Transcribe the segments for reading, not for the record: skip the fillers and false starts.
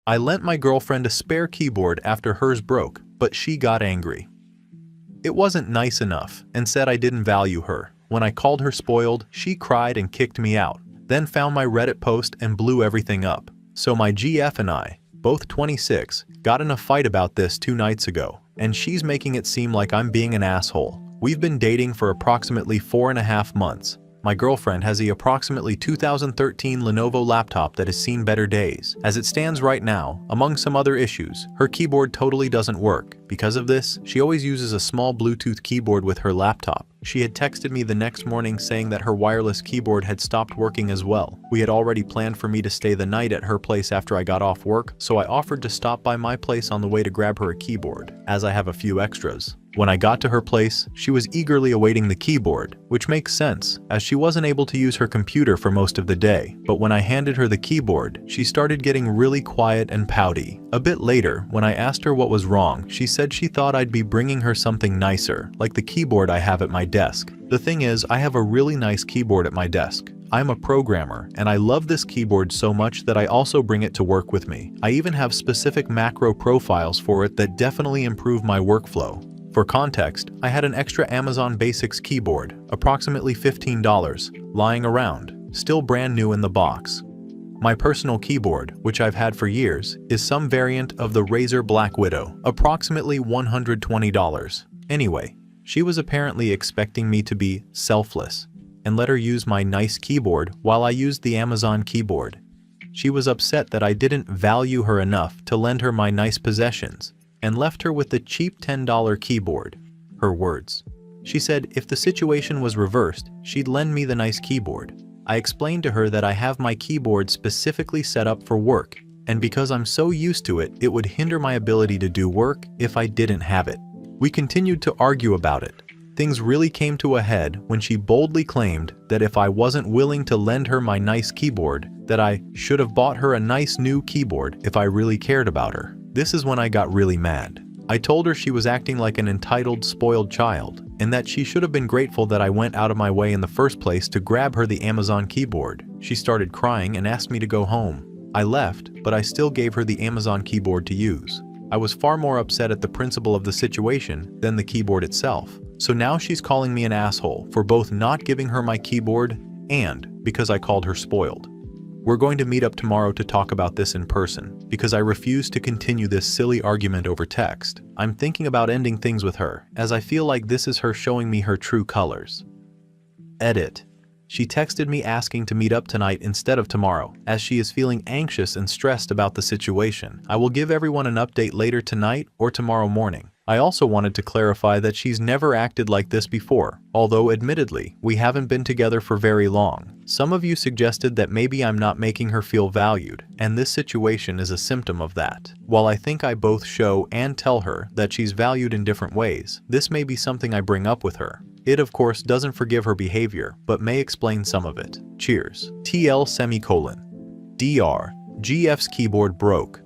I lent my girlfriend a spare keyboard after hers broke, but she got angry. It wasn't nice enough and said I didn't value her. When I called her spoiled, she cried and kicked me out, then found my Reddit post and blew everything up. So my GF and I, both 26, got in a fight about this 2 nights ago, and she's making it seem like I'm being an asshole. We've been dating for approximately 4.5 months. My girlfriend has the approximately 2013 Lenovo laptop that has seen better days. As it stands right now, among some other issues, her keyboard totally doesn't work. Because of this, she always uses a small Bluetooth keyboard with her laptop. She had texted me the next morning saying that her wireless keyboard had stopped working as well. We had already planned for me to stay the night at her place after I got off work, so I offered to stop by my place on the way to grab her a keyboard, as I have a few extras. When I got to her place, she was eagerly awaiting the keyboard, which makes sense, as she wasn't able to use her computer for most of the day. But when I handed her the keyboard, she started getting really quiet and pouty. A bit later, when I asked her what was wrong, she said she thought I'd be bringing her something nicer, like the keyboard I have at my desk. The thing is, I have a really nice keyboard at my desk. I'm a programmer, and I love this keyboard so much that I also bring it to work with me. I even have specific macro profiles for it that definitely improve my workflow. For context, I had an extra Amazon Basics keyboard, approximately $15, lying around, still brand new in the box. My personal keyboard, which I've had for years, is some variant of the Razer Black Widow, approximately $120. Anyway, she was apparently expecting me to be selfless and let her use my nice keyboard while I used the Amazon keyboard. She was upset that I didn't value her enough to lend her my nice possessions and left her with the cheap $10 keyboard. Her words. She said if the situation was reversed, she'd lend me the nice keyboard. I explained to her that I have my keyboard specifically set up for work, and because I'm so used to it, it would hinder my ability to do work if I didn't have it. We continued to argue about it. Things really came to a head when she boldly claimed that if I wasn't willing to lend her my nice keyboard, that I should have bought her a nice new keyboard if I really cared about her. This is when I got really mad. I told her she was acting like an entitled, spoiled child, and that she should have been grateful that I went out of my way in the first place to grab her the Amazon keyboard. She started crying and asked me to go home. I left, but I still gave her the Amazon keyboard to use. I was far more upset at the principle of the situation than the keyboard itself. So now she's calling me an asshole for both not giving her my keyboard and because I called her spoiled. We're going to meet up tomorrow to talk about this in person, because I refuse to continue this silly argument over text. I'm thinking about ending things with her, as I feel like this is her showing me her true colors. Edit. She texted me asking to meet up tonight instead of tomorrow, as she is feeling anxious and stressed about the situation. I will give everyone an update later tonight or tomorrow morning. I also wanted to clarify that she's never acted like this before, although admittedly, we haven't been together for very long. Some of you suggested that maybe I'm not making her feel valued, and this situation is a symptom of that. While I think I both show and tell her that she's valued in different ways, this may be something I bring up with her. It of course doesn't forgive her behavior, but may explain some of it. Cheers. TL semicolon. DR. GF's keyboard broke.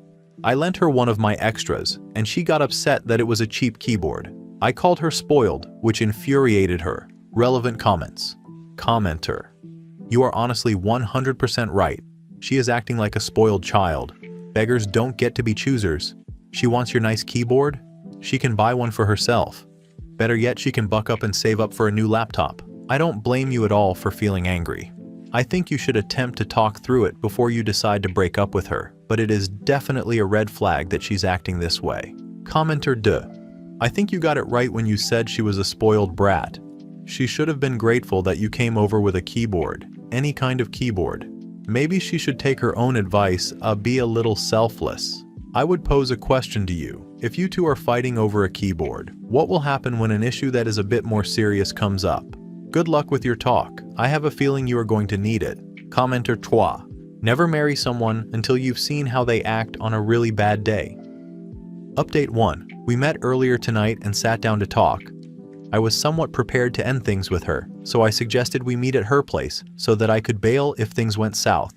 I lent her one of my extras, and she got upset that it was a cheap keyboard. I called her spoiled, which infuriated her. Relevant comments. Commenter. You are honestly 100% right. She is acting like a spoiled child. Beggars don't get to be choosers. She wants your nice keyboard? She can buy one for herself. Better yet, she can buck up and save up for a new laptop. I don't blame you at all for feeling angry. I think you should attempt to talk through it before you decide to break up with her, but it is definitely a red flag that she's acting this way. Commenter duh. I think you got it right when you said she was a spoiled brat. She should have been grateful that you came over with a keyboard, any kind of keyboard. Maybe she should take her own advice, be a little selfless. I would pose a question to you. If you two are fighting over a keyboard, what will happen when an issue that is a bit more serious comes up? Good luck with your talk. I have a feeling you are going to need it. Commenter trois. Never marry someone until you've seen how they act on a really bad day. Update 1. We met earlier tonight and sat down to talk. I was somewhat prepared to end things with her, so I suggested we meet at her place so that I could bail if things went south.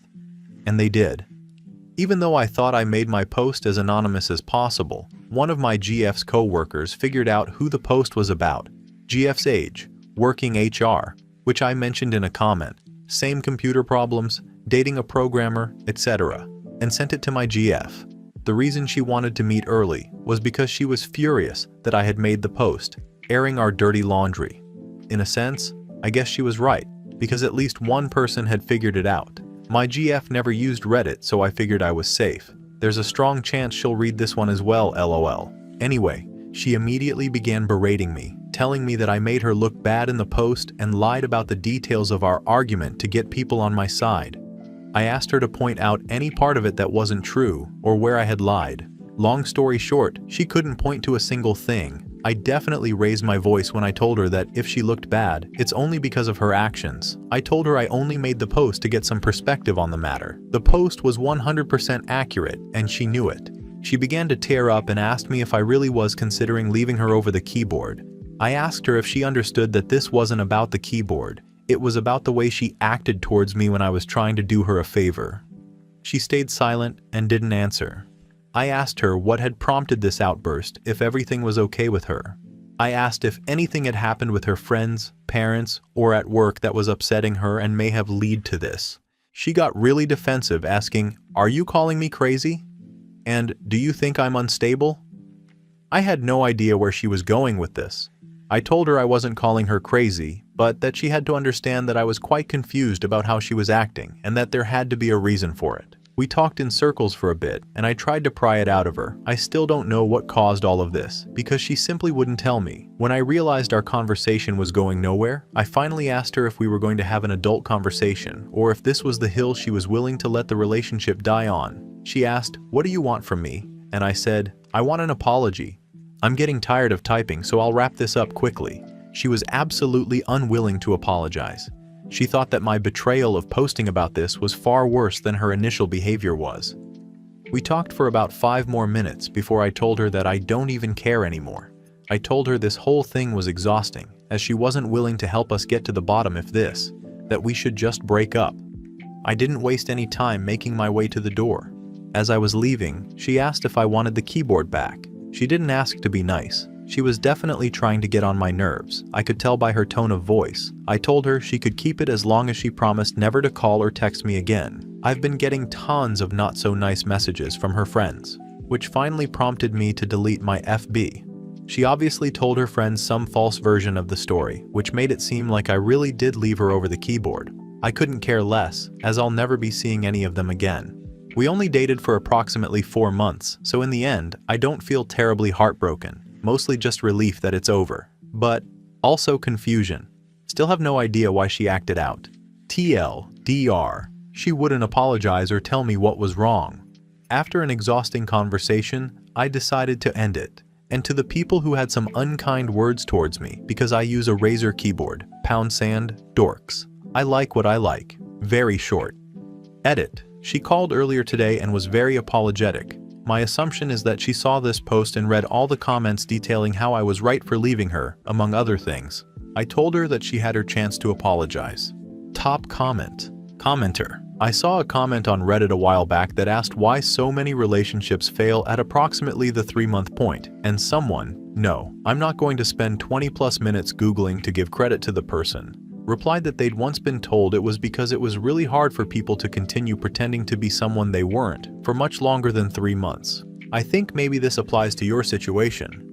And they did. Even though I thought I made my post as anonymous as possible, one of my GF's co-workers figured out who the post was about. GF's age, working HR, which I mentioned in a comment, same computer problems, dating a programmer, etc., and sent it to my GF. The reason she wanted to meet early was because she was furious that I had made the post, airing our dirty laundry. In a sense, I guess she was right, because at least one person had figured it out. My GF never used Reddit, so I figured I was safe. There's a strong chance she'll read this one as well, lol. Anyway, she immediately began berating me, telling me that I made her look bad in the post and lied about the details of our argument to get people on my side. I asked her to point out any part of it that wasn't true or where I had lied. Long story short, she couldn't point to a single thing. I definitely raised my voice when I told her that if she looked bad, it's only because of her actions. I told her I only made the post to get some perspective on the matter. The post was 100% accurate, and she knew it. She began to tear up and asked me if I really was considering leaving her over the keyboard. I asked her if she understood that this wasn't about the keyboard. It was about the way she acted towards me when I was trying to do her a favor. She stayed silent and didn't answer. I asked her what had prompted this outburst, if everything was okay with her. I asked if anything had happened with her friends, parents, or at work that was upsetting her and may have led to this. She got really defensive, asking, "Are you calling me crazy? And do you think I'm unstable?" I had no idea where she was going with this. I told her I wasn't calling her crazy, but that she had to understand that I was quite confused about how she was acting and that there had to be a reason for it. We talked in circles for a bit, and I tried to pry it out of her. I still don't know what caused all of this, because she simply wouldn't tell me. When I realized our conversation was going nowhere, I finally asked her if we were going to have an adult conversation, or if this was the hill she was willing to let the relationship die on. She asked, "What do you want from me?" And I said, "I want an apology. I'm getting tired of typing, so I'll wrap this up quickly." She was absolutely unwilling to apologize. She thought that my betrayal of posting about this was far worse than her initial behavior was. We talked for about 5 more minutes before I told her that I don't even care anymore. I told her this whole thing was exhausting, as she wasn't willing to help us get to the bottom of this, that we should just break up. I didn't waste any time making my way to the door. As I was leaving, she asked if I wanted the keyboard back. She didn't ask to be nice. She was definitely trying to get on my nerves. I could tell by her tone of voice. I told her she could keep it as long as she promised never to call or text me again. I've been getting tons of not so nice messages from her friends, which finally prompted me to delete my FB. She obviously told her friends some false version of the story, which made it seem like I really did leave her over the keyboard. I couldn't care less, as I'll never be seeing any of them again. We only dated for approximately 4 months, so in the end, I don't feel terribly heartbroken. Mostly just relief that it's over, but also confusion. Still have no idea why she acted out. TLDR, she wouldn't apologize or tell me what was wrong. After an exhausting conversation, I decided to end it. And to the people who had some unkind words towards me because I use a Razer keyboard, #, dorks. I like what I like. Very short. Edit. She called earlier today and was very apologetic. My assumption is that she saw this post and read all the comments detailing how I was right for leaving her, among other things. I told her that she had her chance to apologize. Top comment. Commenter. I saw a comment on Reddit a while back that asked why so many relationships fail at approximately the 3-month point, and someone, no, I'm not going to spend 20+ minutes Googling to give credit to the person, replied that they'd once been told it was because it was really hard for people to continue pretending to be someone they weren't for much longer than 3 months. I think maybe this applies to your situation.